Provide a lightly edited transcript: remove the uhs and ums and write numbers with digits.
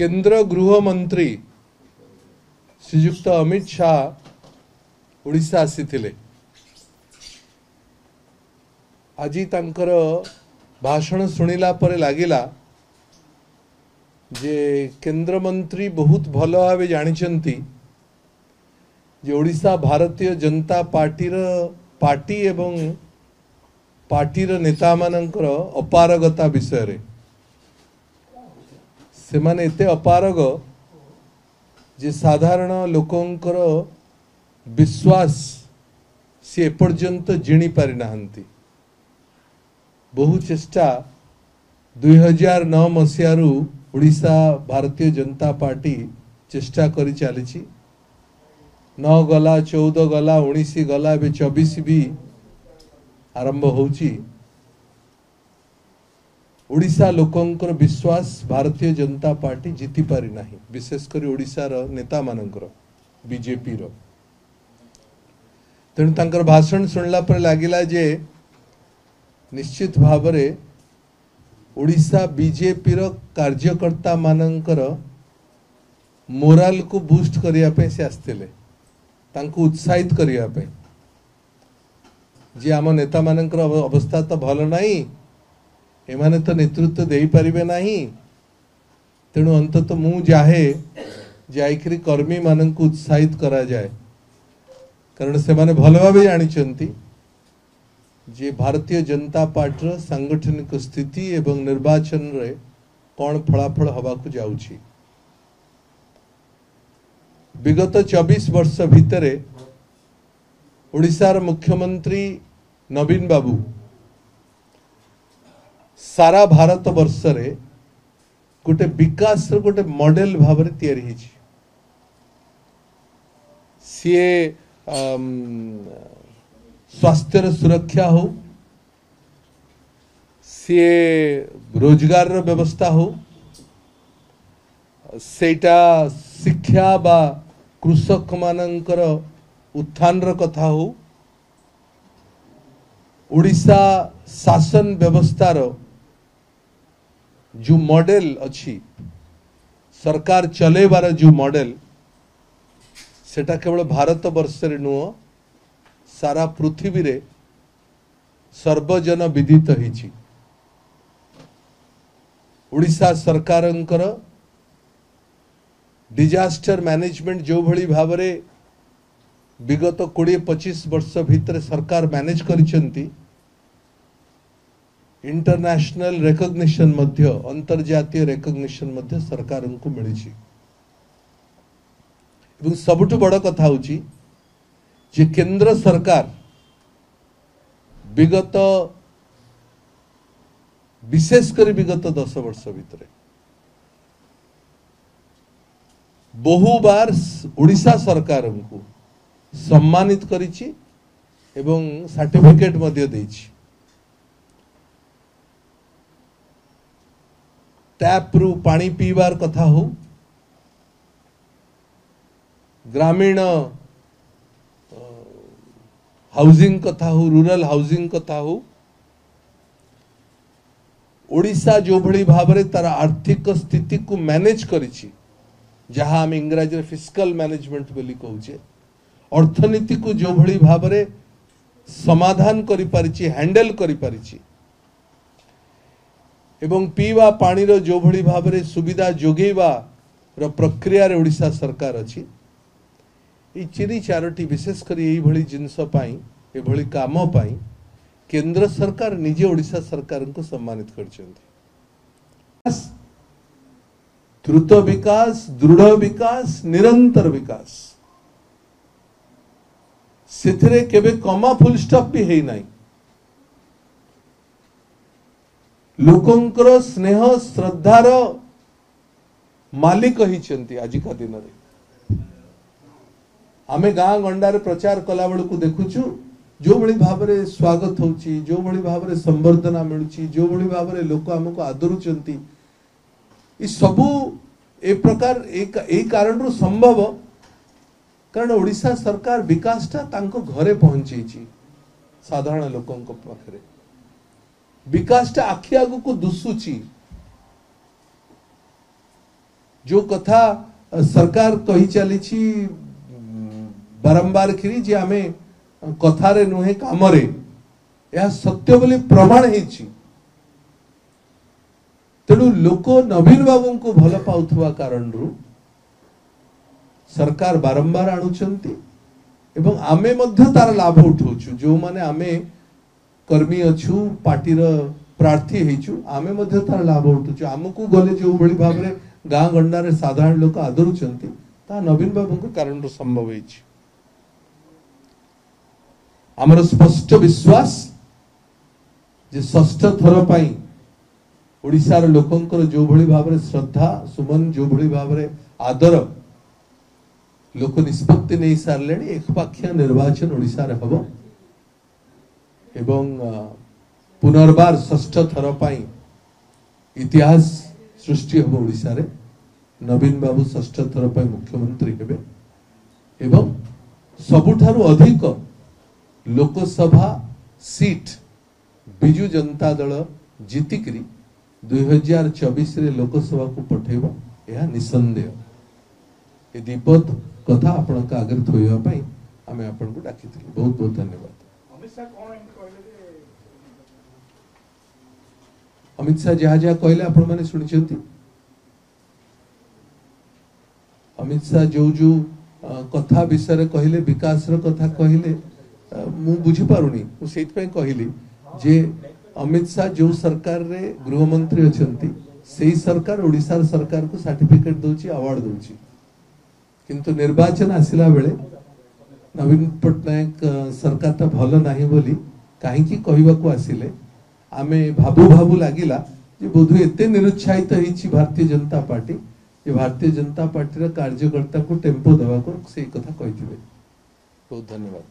केंद्र गृह मंत्री श्रीयुक्त अमित शाह ओडिशा आसीथिले। आजी तांकर भाषण सुनिला परे लागिला जे केंद्र मंत्री बहुत भल भाव जानिछंती जे ओडिशा भारतीय जनता पार्टी एवं पार्टीर नेता मानकर अपारगता विषय रे से माने एते अपारग जे साधारण लोकंकर विश्वास सी एपर्यंत जिणी पारि नाहंती। बहु चेष्टा 2009 मसीहारू ओडिशा भारतीय जनता पार्टी चेष्टा करी चली 9 गला 14 गला 19 गला 24 भी आरंभ होची। ओडिशा लोकंकर विश्वास भारतीय जनता पार्टी जीति पारि नाही, विशेषकर ओडिशा रो नेता मानकर बीजेपी रो। तेणु तांकर भाषण सुनला पर लागिला जे निश्चित भावरे ओडिशा बीजेपी रो कार्यकर्ता मानकर मोराल को बूस्ट करिया पे से आस्तेले, तांको उत्साहित करिया पे जे आम नेता मानकर अवस्था तो भल नाही, एमाने तो नेतृत्व दे पारिबे नाही। तेणु अंतत मु जाहे जाइकरी कर्मी मानक उत्साहित करा जाए, कारण से माने भल भावे जानिचंती जे भारतीय जनता पार्टी सांगठनिक स्थिति एवं निर्वाचन रे कौन फलाफल हवा को जाउछि। विगत 24 वर्ष भितरे ओडिशार मुख्यमंत्री नवीन बाबू सारा भारत वर्ष रे गोटे विकास गोटे मॉडल भाव तैयारी हिछि। सीए स्वास्थ्य सुरक्षा हो, सीए रोजगार व्यवस्था हो, सेटा शिक्षा बा कृषक मानकर उत्थान कथा हो, ओडिशा शासन व्यवस्थार जो मॉडल अच्छी सरकार चलेबार जो मॉडल सेटा केवल भारत वर्ष रे नुह सारा पृथ्वी रे सर्वजन विदित हिची। ओडिशा सरकारंकर डिजास्टर मैनेजमेंट जो भली भाव रे विगत 20-25 वर्ष भितर सरकार मैनेज करिसेंती, इंटरनेशनल रेकग्निशन मध्य अंतर्जातीय रेकग्निशन मध्य सरकार को मिली। सबुठ बड़ कथा होची जे केंद्र सरकार विगत विशेषकर विगत 10 वर्ष भितर बहु बार ओडिशा सरकार को सम्मानित करिछि एवं सर्टिफिकेट मध्य देछि। टैप रु पानी पीवार कथा हो, ग्रामीण हाउसिंग कथा हो, रूरल हाउसिंग कथा हो, ओडिशा जो भली भाव रे तार आर्थिक स्थिति को मैनेज करिछि, जहां हम इंग्रजी रे फिस्कल मैनेजमेंट बोली कहूचे, अर्थनीति को जो भली भाव रे समाधान करि परिछि, हैंडल करि परिछि एवं पीवा पानी रो जो भली भाव रे सुविधा जोगेवा रो प्रक्रिया रे ओडिशा सरकार अछि। ये चिरी चारोटी विशेषकर यही भली जिनस पाई ए भली काम पाई केंद्र सरकार निजे ओडिशा सरकार को सम्मानित करछन्ती। द्रुत विकास, दृढ़ विकास, निरंतर विकास सेथिरे केबे कमा फुल स्टॉप भी हेई नाही। लोकंकर स्नेह श्रद्धार मालिक हिचंती। आजिका दिन रे आमे गाँ गंडारे प्रचार कला बेल को देखुचु जो भली भाव रे स्वागत होची, जो भली भाव रे संबर्धना मिलुची, जो भली भाव रे लोक हमको आदरुचंती, ई सबु ए प्रकार एक कारण रु संभव कारण ओडिशा सरकार विकासटा तांको घरे पहुंचीची। साधारण लोकंक पाखरे विकासटा आखि आगु को दुसुची। जो कथा सरकार कही चली बारंबार खिरी जे आमे कथारे नुहे कामरे यह सत्य बोली प्रमाण हेछि तेणु लोक नवीन बाबू को भल पाउथुवा कारण सरकार बारंबार आणुचंती एवं आमे मध्य तार लाभ उठाउछु जो माने आमे कर्मी अच्छु पार्टीर प्रार्थी हेचु आमे मध्य तार लाभ उठाउछु आमको गले जो भली भाव रे गाँ गंडारे साधारण लोक आदरुचंती ता नवीन बाबू को कारण संभव हेछि आमर स्पष्ट विश्वास जे षष्ठ थर पाई ओडिशार लोकंकर जो भली भाव रे श्रद्धा सुमन जो भली भाव रे आदर लोक निष्पत्ति नहीं सारे एकपाखिया निर्वाचन ओडिशा रे हबो एवं पुनर्बार षष्ठ थर पाई इतिहास सृष्टि हबो ओडिशा रे नवीन बाबू षष्ठ थर पाई मुख्यमंत्री हेबे एवं सबुठारु अधिक लोकसभा सीट बिजु जनता दल जीतिकरी 2024 रे लोकसभा को पठेबो यह निसंदेह ए दीपद कथा आपण का आगे थोइबा पई आमे आपण को डाकिथिलु बहुत बहुत धन्यवाद अमित शाह जहा जहा कहले आपण माने सुनिछंती अमित शाह जो जो कथा विषय रे कहले विकास रो कथा कहले मु बुझी पारुनी मु सेत पे कहली जे अमित शाह जो सरकार रे गृह मंत्री अछंती सेही सरकार ओडिसा सरकार को सर्टिफिकेट दोची अवार्ड दोची किंतु निर्वाचन आसिला बेले नवीन पटनायक सरकार ता भलो नाही बोली काहे की कहबा को आसिले आमे भाबू भाबू लागिला जे बोधु एते निरुत्साहित हेछि भारतीय जनता पार्टी जे भारतीय जनता पार्टी रा कार्यकर्ता को टेम्पो देवा को सेही कथा कहिथिबे बहुत धन्यवाद।